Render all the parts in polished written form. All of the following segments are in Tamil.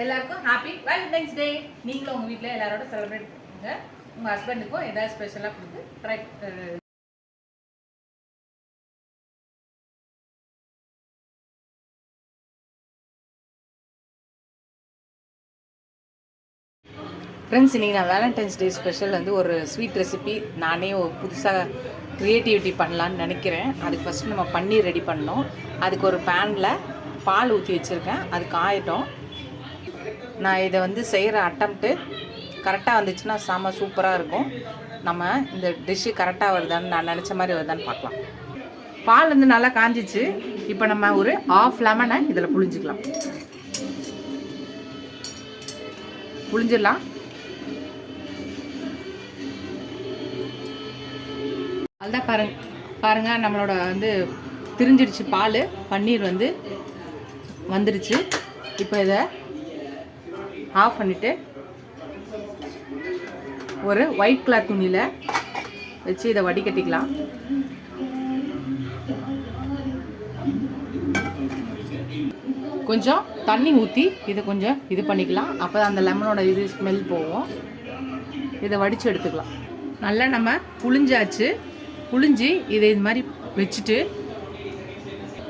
எல்லாருக்கும் ஹாப்பி வேலண்டைன்ஸ் டே. நீங்களும் உங்கள் வீட்டில் எல்லாரோட செலிப்ரேட் பண்ணுங்க. உங்கள் ஹஸ்பண்டுக்கும் ஏதாவது ஸ்பெஷலாக கொடுத்து ட்ரை. ஃப்ரெண்ட்ஸ், இன்றைக்கி நான் வேலண்டைன்ஸ் டே ஸ்பெஷல் வந்து ஒரு ஸ்வீட் ரெசிபி நானே புதுசாக க்ரியேட்டிவிட்டி பண்ணலான்னு நினைக்கிறேன். அதுக்கு ஃபஸ்ட்டு நம்ம பன்னீர் ரெடி பண்ணோம். அதுக்கு ஒரு பேனில் பால் ஊற்றி வச்சுருக்கேன். அது காயட்டும். நான் இதை வந்து செய்கிற அட்டம்ப்ட்டு கரெக்டாக வந்துச்சுன்னா செம்ம சூப்பராக இருக்கும். நம்ம இந்த டிஷ்ஷு கரெக்டாக வருதான்னு நான் நினச்ச மாதிரி வருதான்னு பார்க்கலாம். பால் வந்து நல்லா காஞ்சிச்சு. இப்போ நம்ம ஒரு ½ லெமனை இதில் புழிஞ்சிக்கலாம். புழிஞ்சிடலாம். அதுதான் பாருங்கள் நம்மளோட வந்து திரிஞ்சிடுச்சு பால். பன்னீர் வந்து வந்துடுச்சு. இப்போ இதை ஆஃப் பண்ணிவிட்டு ஒரு ஒயிட் கிளாத் துணியில் வச்சு இதை வடிகட்டிக்கலாம். கொஞ்சம் தண்ணி ஊற்றி இதை கொஞ்சம் இது பண்ணிக்கலாம். அப்போ அந்த லெமனோட இது ஸ்மெல் போகும். இதை வடித்து எடுத்துக்கலாம். நல்லா நம்ம புழிஞ்சாச்சு. புழிஞ்சு இதை இது மாதிரி வச்சுட்டு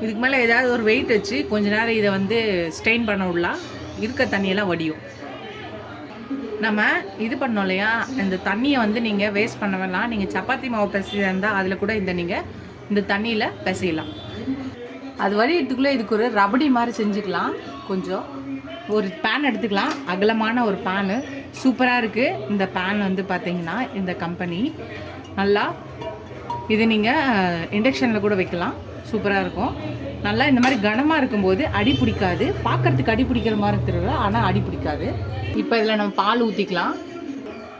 இதுக்கு மேலே ஏதாவது ஒரு வெயிட் வச்சு கொஞ்ச நேரம் இதை வந்து ஸ்ட்ரெயின் பண்ண விடலாம். இருக்க தண்ணியெல்லாம் வடியும். நம்ம இது பண்ணோம் இல்லையா, இந்த தண்ணியை வந்து நீங்கள் வேஸ்ட் பண்ண வேணாம். நீங்கள் சப்பாத்தி மாவு பிசையா இருந்தால் அதில் கூட நீங்கள் இந்த தண்ணியில் பிசையலாம். அது வடிகிறதுக்குள்ளே இதுக்கு ஒரு ரபடி மாதிரி செஞ்சுக்கலாம். கொஞ்சம் ஒரு பேன் எடுத்துக்கலாம். அகலமான ஒரு பேனு சூப்பராக இருக்குது. இந்த பேன் வந்து பார்த்திங்கன்னா இந்த கம்பெனி நல்லா இது நீங்கள் இண்டக்ஷனில் கூட வைக்கலாம். சூப்பராக இருக்கும். நல்லா இந்த மாதிரி கனமாக இருக்கும்போது அடி பிடிக்காது. பார்க்குறதுக்கு அடி பிடிக்கிற மாதிரி தெரியல, ஆனால் அடி பிடிக்காது. இப்போ இதில் நம்ம பால் ஊற்றிக்கலாம்.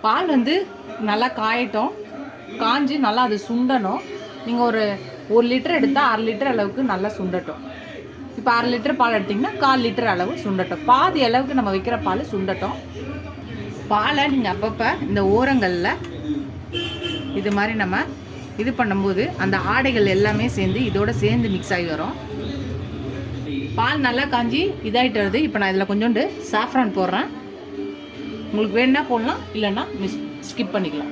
பால் வந்து நல்லா காயட்டும். காஞ்சி நல்லா அது சுண்டணும். நீங்கள் ஒரு லிட்டர் எடுத்தால் 1/2 லிட்டர் அளவுக்கு நல்லா சுண்டட்டும். இப்போ 1/2 லிட்டர் பால் எடுத்திங்கன்னா 1/4 லிட்டர் அளவு சுண்டட்டும். பாதி அளவுக்கு நம்ம வைக்கிற பால் சுண்டட்டும். பாலை நீங்கள் அப்பப்போ இந்த ஓரங்களில் இது மாதிரி நம்ம இது பண்ணும்போது அந்த ஆடைகள் எல்லாமே சேர்ந்து இதோட சேர்ந்து மிக்ஸ் ஆகி வரும். பால் நல்லா காஞ்சி இதாகிட்டு வருது. இப்போ நான் இதில் கொஞ்சோண்டு சாஃப்ரான் போடுறேன். உங்களுக்கு வேணுன்னா போடலாம், இல்லைன்னா ஸ்கிப் பண்ணிக்கலாம்.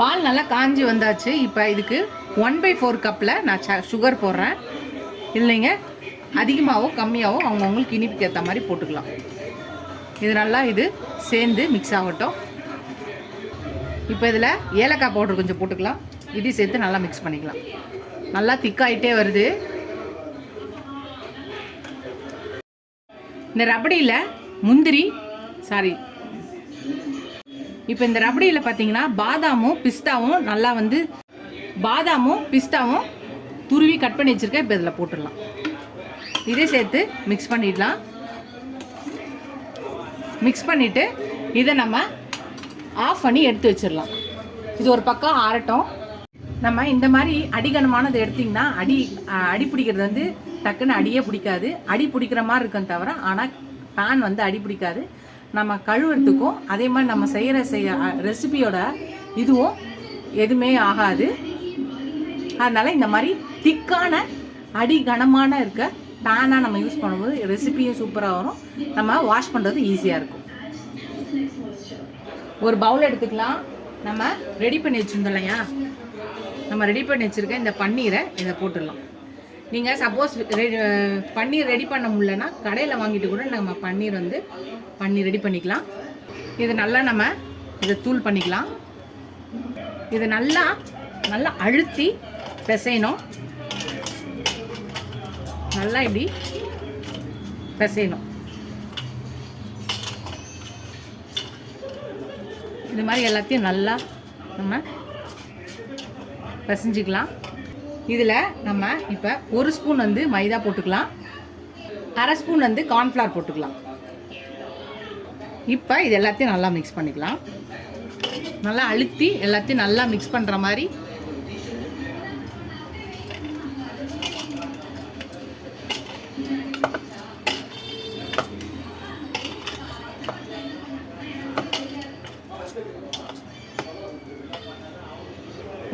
பால் நல்லா காஞ்சி வந்தாச்சு. இப்போ இதுக்கு 1/4 கப்பில் நான் சுகர் போடுறேன். இல்லைங்க, அதிகமாகவோ கம்மியாகவோ அவங்கவுங்களுக்கு இனிப்புக்கு ஏற்ற மாதிரி போட்டுக்கலாம். இது நல்லா இது சேர்ந்து மிக்ஸ் ஆகட்டும். இப்போ இதில் ஏலக்காய் பவுடர் கொஞ்சம் போட்டுக்கலாம். இது சேர்த்து நல்லா மிக்ஸ் பண்ணிக்கலாம். நல்லா திக்காயிட்டே வருது. இந்த ரபடியில் இப்போ இந்த ரபடியில் பார்த்தீங்கன்னா பாதாமும் பிஸ்தாவும் துருவி கட் பண்ணி வச்சுருக்கேன். இப்போ இதில் போட்டுடலாம். இதே சேர்த்து மிக்ஸ் பண்ணிடலாம். மிக்ஸ் பண்ணிவிட்டு இதை நம்ம ஆஃப் பண்ணி எடுத்து வச்சிடலாம். இது ஒரு பக்கம் ஆறட்டும். நம்ம இந்த மாதிரி அடிகனமானது எடுத்திங்கன்னா அடி பிடிக்கிறது வந்து டக்குன்னு அடியே பிடிக்காது. அடி பிடிக்கிற மாதிரி இருக்கும் தவிர, ஆனால் பேன் வந்து அடி பிடிக்காது. நம்ம கழுவுறதுக்கும் அதே மாதிரி நம்ம செய்கிற ரெசிபியோட இதுவும் எதுவுமே ஆகாது. அதனால் இந்த மாதிரி திக்கான அடி கனமான இருக்க பேனாக நம்ம யூஸ் பண்ணும்போது ரெசிபியும் சூப்பராக வரும். நம்ம வாஷ் பண்ணுறது ஈஸியாக இருக்கும். ஒரு பவுல் எடுத்துக்கலாம். நம்ம ரெடி பண்ணி வச்சுருந்தோம் இல்லையா, நம்ம ரெடி பண்ணி வச்சுருக்க இந்த பன்னீரை இதை போட்டுடலாம். நீங்கள் சப்போஸ் பன்னீர் ரெடி பண்ண முடியலன்னா கடையில் வாங்கிட்டு கூட நம்ம பன்னீர் ரெடி பண்ணிக்கலாம். இது நல்லா நம்ம இதை தூள் பண்ணிக்கலாம். இது நல்லா அழுத்தி பிசையணும். நல்லா இப்படி பிசையணும். இது மாதிரி எல்லாத்தையும் நல்லா நம்ம பிசைஞ்சிக்கலாம். இதில் நம்ம இப்போ 1 ஸ்பூன் வந்து மைதா போட்டுக்கலாம். 1/2 ஸ்பூன் வந்து கார்ன்ஃப்ளவர் போட்டுக்கலாம். இப்போ இது எல்லாத்தையும் நல்லா மிக்ஸ் பண்ணிக்கலாம். நல்லா அழுத்தி எல்லாத்தையும் நல்லா மிக்ஸ் பண்ணுற மாதிரி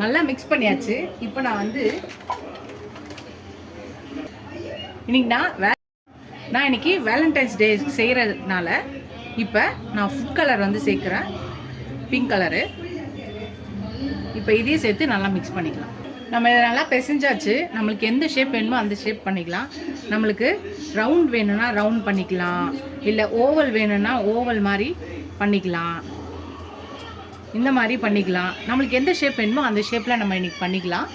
நல்லா மிக்ஸ் பண்ணியாச்சு. இப்போ நான் வந்து இன்னைக்கு நான் நான் இன்றைக்கி வேலண்டைன்ஸ் டே செய்கிறதுனால இப்போ நான் ஃபுட் கலர் வந்து சேர்க்குறேன், பிங்க் கலரு. இப்போ இதையும் சேர்த்து நல்லா மிக்ஸ் பண்ணிக்கலாம். நம்ம இதை நல்லா பிசைஞ்சாச்சு. நம்மளுக்கு எந்த ஷேப் வேணுமோ அந்த ஷேப் பண்ணிக்கலாம். நம்மளுக்கு ரவுண்ட் வேணும்னா ரவுண்ட் பண்ணிக்கலாம், இல்லை ஓவல் வேணும்னா ஓவல் மாதிரி பண்ணிக்கலாம், இந்த மாதிரி பண்ணிக்கலாம். நம்மளுக்கு எந்த ஷேப் வேணுமோ அந்த ஷேப்பில் நம்ம இன்றைக்கி பண்ணிக்கலாம்.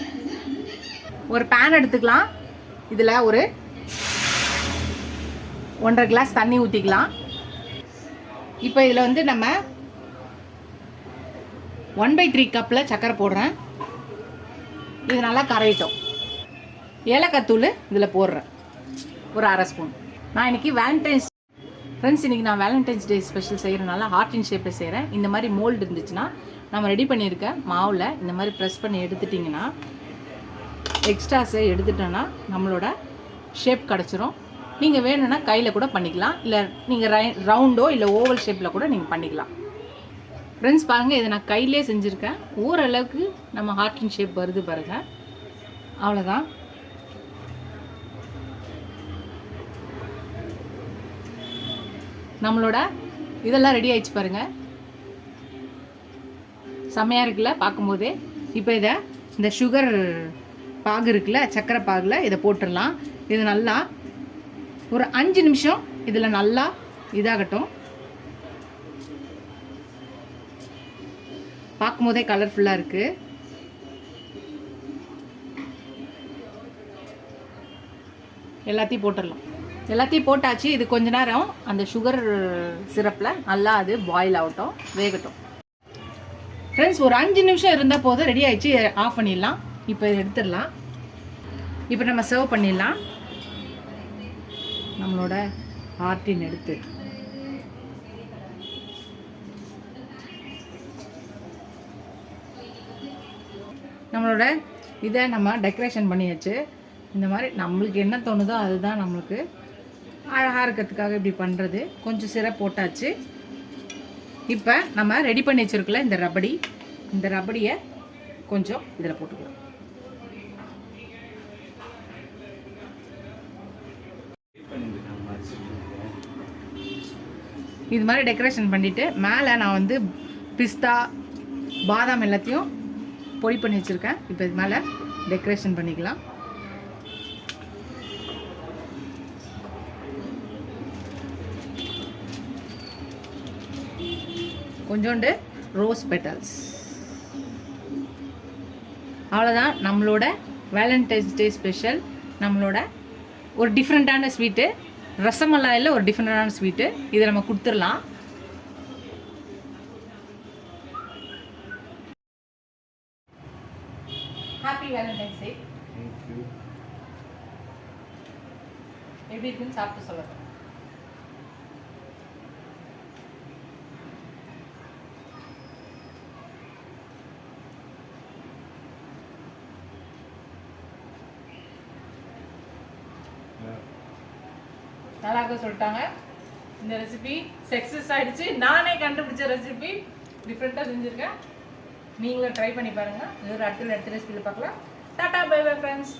ஒரு பேன் எடுத்துக்கலாம். இதில் ஒரு 1.5 கிளாஸ் தண்ணி ஊற்றிக்கலாம். இப்போ இதில் வந்து நம்ம 1/3 கப்பில் சர்க்கரை போடுறேன். இது நல்லா கரையிட்டோம். ஏலக்காய் தூள் இதில் போடுறேன், ஒரு 1/2 ஸ்பூன். நான் இன்றைக்கி வேலண்டைன்ஸ் ஃப்ரெண்ட்ஸ், இன்றைக்கி நான் வேலண்டைன்ஸ் டே ஸ்பெஷல் செய்கிறனால ஹார்ட் இன் ஷேப்பில் செய்கிறேன். இந்த மாதிரி மோல்டு இருந்துச்சுன்னா நம்ம ரெடி பண்ணியிருக்க மாவில் இந்த மாதிரி ப்ரெஸ் பண்ணி எடுத்துட்டிங்கன்னா, எக்ஸ்ட்ராஸை எடுத்துட்டோன்னா நம்மளோட ஷேப் கிடச்சிரும். நீங்கள் வேணும்னா கையில் கூட பண்ணிக்கலாம், இல்லை நீங்கள் ரவுண்டோ இல்லை ஓவல் ஷேப்பில் கூட நீங்கள் பண்ணிக்கலாம். ஃப்ரெண்ட்ஸ் பாருங்கள், இதை நான் கையிலே செஞ்சுருக்கேன். ஓரளவுக்கு நம்ம ஹார்ட் இன் ஷேப் வருது பாருங்கள். அவ்வளோதான். நம்மளோட இதெல்லாம் ரெடி ஆயிடுச்சு பாருங்கள். செம்மையாக இருக்குல்ல பார்க்கும்போதே. இப்போ இதை இந்த சுகர் பாகு இருக்குல்ல, சர்க்கரை பாகில் இதை போட்டுடலாம். இது நல்லா ஒரு 5 நிமிஷம் இதில் நல்லா இதாகட்டும். பார்க்கும்போதே கலர்ஃபுல்லாக இருக்குது. எல்லாத்தையும் போட்டுடலாம். எல்லாத்தையும் போட்டாச்சு. இது கொஞ்ச நேரம் அந்த சுகர் சிரப்பில் நல்லா அது பாயில் ஆகட்டும், வேகட்டும். ஃப்ரெண்ட்ஸ், ஒரு 5 நிமிஷம் இருந்தால் போதும், ரெடி ஆகிடுச்சு. ஆஃப் பண்ணிடலாம். இப்போ இதை எடுத்துடலாம். இப்போ நம்ம சர்வ் பண்ணிடலாம். நம்மளோட ஹார்ட்டின் எடுத்து நம்மளோட இதை நம்ம டெக்கரேஷன் பண்ணியாச்சு. இந்த மாதிரி நம்மளுக்கு என்ன தோணுதோ அதுதான் நம்மளுக்கு அழகாக இருக்கிறதுக்காக இப்படி பண்ணுறது. கொஞ்சம் சிரப் போட்டாச்சு. இப்போ நம்ம ரெடி பண்ணி வச்சுருக்கல இந்த ரபடி, இந்த ரபடியை கொஞ்சம் இதில் போட்டுக்கலாம். இது மாதிரி டெக்கரேஷன் பண்ணிவிட்டு மேலே நான் வந்து பிஸ்தா பாதாம் எல்லாத்தையும் பொடி பண்ணி வச்சுருக்கேன். இப்போ இது மேலே டெக்கரேஷன் பண்ணிக்கலாம். கொஞ்சோண்டு ரோஸ் பெட்டல்ஸ். அவ்வளோதான். நம்மளோட வேலண்டைன்ஸ் டே ஸ்பெஷல் நம்மளோட ஒரு டிஃப்ரெண்ட்டான ஸ்வீட்டு, ரசமலாயில் ஒரு டிஃப்ரெண்ட்டான ஸ்வீட்டு. இதை நம்ம கொடுத்துடலாம். ஹாப்பி வேலண்டைன்ஸ் டே. எப்படி இருக்குன்னு சாப்பிட்டு சொல்லுங்கள். நல்லா இருக்க சொல்லிட்டாங்க. இந்த ரெசிபி சக்ஸஸ் ஆகிடுச்சு. நானே கண்டுபிடிச்ச ரெசிபி, டிஃப்ரெண்ட்டாக செஞ்சுருக்கேன். நீங்களும் ட்ரை பண்ணி பாருங்கள். இது ஒரு அடுத்த ரெசிபியில் பார்க்கலாம். Tata bye bye friends.